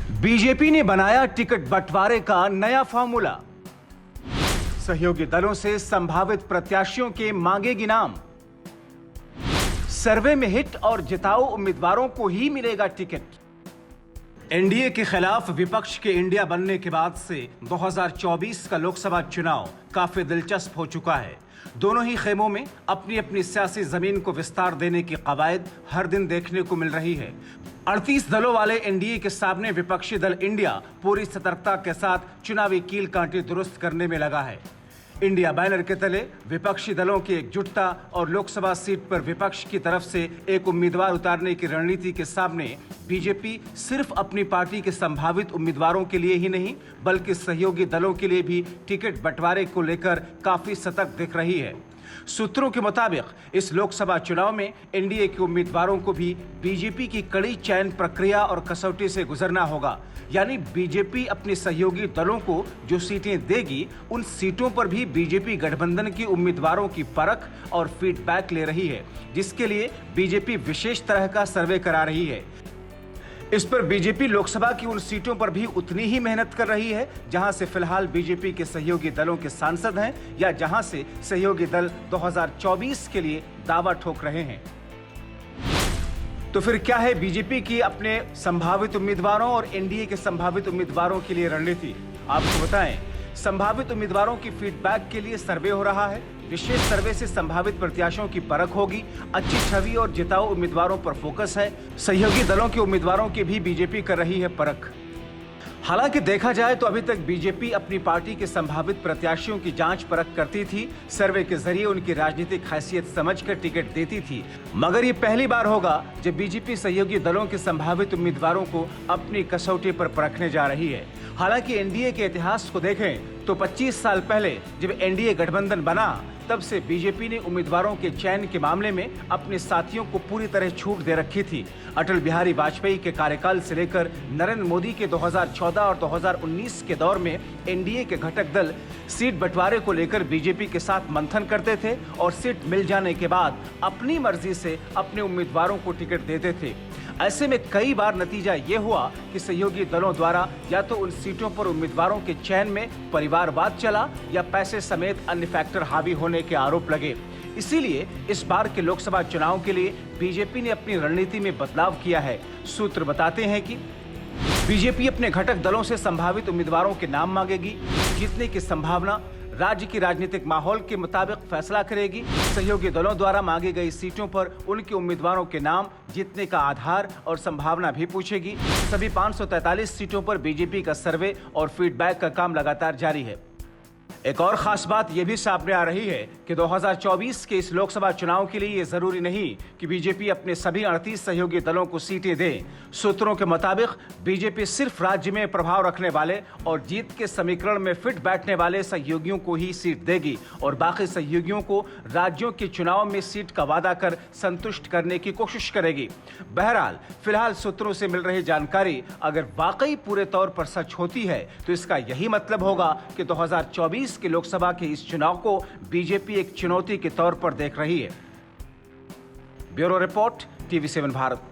BJP ने बनाया ticket बंटवारे का नया फॉर्मूला। सहयोगी दलों से संभावित प्रत्याशियों के मांगेगी नाम। सर्वे में हिट और जिताऊ उम्मीदवारों को ही मिलेगा टिकट। एनडीए के खिलाफ विपक्ष के इंडिया बनने के बाद से 2024 का लोकसभा चुनाव काफी दिलचस्प हो चुका है। दोनों ही खेमों में अपनी अपनी सियासी जमीन को विस्तार देने की कवायद हर दिन देखने को मिल रही है। 38 दलों वाले एनडीए के सामने विपक्षी दल इंडिया पूरी सतर्कता के साथ चुनावी कील कांटे दुरुस्त करने में लगा है। इंडिया बैनर के तले विपक्षी दलों की एकजुटता और लोकसभा सीट पर विपक्ष की तरफ से एक उम्मीदवार उतारने की रणनीति के सामने बीजेपी सिर्फ अपनी पार्टी के संभावित उम्मीदवारों के लिए ही नहीं बल्कि सहयोगी दलों के लिए भी टिकट बंटवारे को लेकर काफी सतर्क दिख रही है। सूत्रों के मुताबिक इस लोकसभा चुनाव में एनडीए के उम्मीदवारों को भी बीजेपी की कड़ी चयन प्रक्रिया और कसौटी से गुजरना होगा। यानी बीजेपी अपने सहयोगी दलों को जो सीटें देगी उन सीटों पर भी बीजेपी गठबंधन के उम्मीदवारों की परख और फीडबैक ले रही है, जिसके लिए बीजेपी विशेष तरह का सर्वे करा रही है। इस पर बीजेपी लोकसभा की उन सीटों पर भी उतनी ही मेहनत कर रही है जहां से फिलहाल बीजेपी के सहयोगी दलों के सांसद हैं या जहां से सहयोगी दल 2024 के लिए दावा ठोक रहे हैं। तो फिर क्या है बीजेपी की अपने संभावित उम्मीदवारों और एनडीए के संभावित उम्मीदवारों के लिए रणनीति? आपको बताएं, संभावित उम्मीदवारों की फीडबैक के लिए सर्वे हो रहा है। विशेष सर्वे से संभावित प्रत्याशियों की परख होगी। अच्छी छवि और जिताऊ उम्मीदवारों पर फोकस है। सहयोगी दलों के उम्मीदवारों की भी बीजेपी कर रही है परख। हालांकि देखा जाए तो अभी तक बीजेपी अपनी पार्टी के संभावित प्रत्याशियों की जांच परख करती थी, सर्वे के जरिए उनकी राजनीतिक हैसियत समझकर टिकट देती थी। मगर ये पहली बार होगा जब बीजेपी सहयोगी दलों के संभावित उम्मीदवारों को अपनी कसौटी पर परखने जा रही है। हालांकि एनडीए के इतिहास को देखें तो 25 साल पहले जब एनडीए गठबंधन बना तब से बीजेपी ने उम्मीदवारों के चयन के मामले में अपने साथियों को पूरी तरह छूट दे रखी थी। अटल बिहारी वाजपेयी के कार्यकाल से लेकर नरेंद्र मोदी के 2014 और 2019 के दौर में एनडीए के घटक दल सीट बंटवारे को लेकर बीजेपी के साथ मंथन करते थे और सीट मिल जाने के बाद अपनी मर्जी से अपने उम्मीदवारों को टिकट देते थे। ऐसे में कई बार नतीजा ये हुआ कि सहयोगी दलों द्वारा या तो उन सीटों पर उम्मीदवारों के चयन में परिवारवाद चला या पैसे समेत अन्य फैक्टर हावी होने के आरोप लगे। इसीलिए इस बार के लोकसभा चुनाव के लिए बीजेपी ने अपनी रणनीति में बदलाव किया है। सूत्र बताते हैं कि बीजेपी अपने घटक दलों से संभावित उम्मीदवारों के नाम मांगेगी। जीतने की संभावना राज्य की राजनीतिक माहौल के मुताबिक फैसला करेगी। सहयोगी दलों द्वारा मांगी गई सीटों पर उनके उम्मीदवारों के नाम, जीतने का आधार और संभावना भी पूछेगी। सभी 543 सीटों पर बीजेपी का सर्वे और फीडबैक का काम लगातार जारी है। एक और खास बात यह भी सामने आ रही है कि 2024 के इस लोकसभा चुनाव के लिए यह जरूरी नहीं कि बीजेपी अपने सभी 38 सहयोगी दलों को सीटें दे। सूत्रों के मुताबिक बीजेपी सिर्फ राज्य में प्रभाव रखने वाले और जीत के समीकरण में फिट बैठने वाले सहयोगियों को ही सीट देगी और बाकी सहयोगियों को राज्यों के चुनाव में सीट का वादा कर संतुष्ट करने की कोशिश करेगी। बहरहाल फिलहाल सूत्रों से मिल रही जानकारी अगर वाकई पूरे तौर पर सच होती है तो इसका यही मतलब होगा कि 2024 के लोकसभा के इस चुनाव को बीजेपी एक चुनौती के तौर पर देख रही है। Bureau report, TV7 Bharat.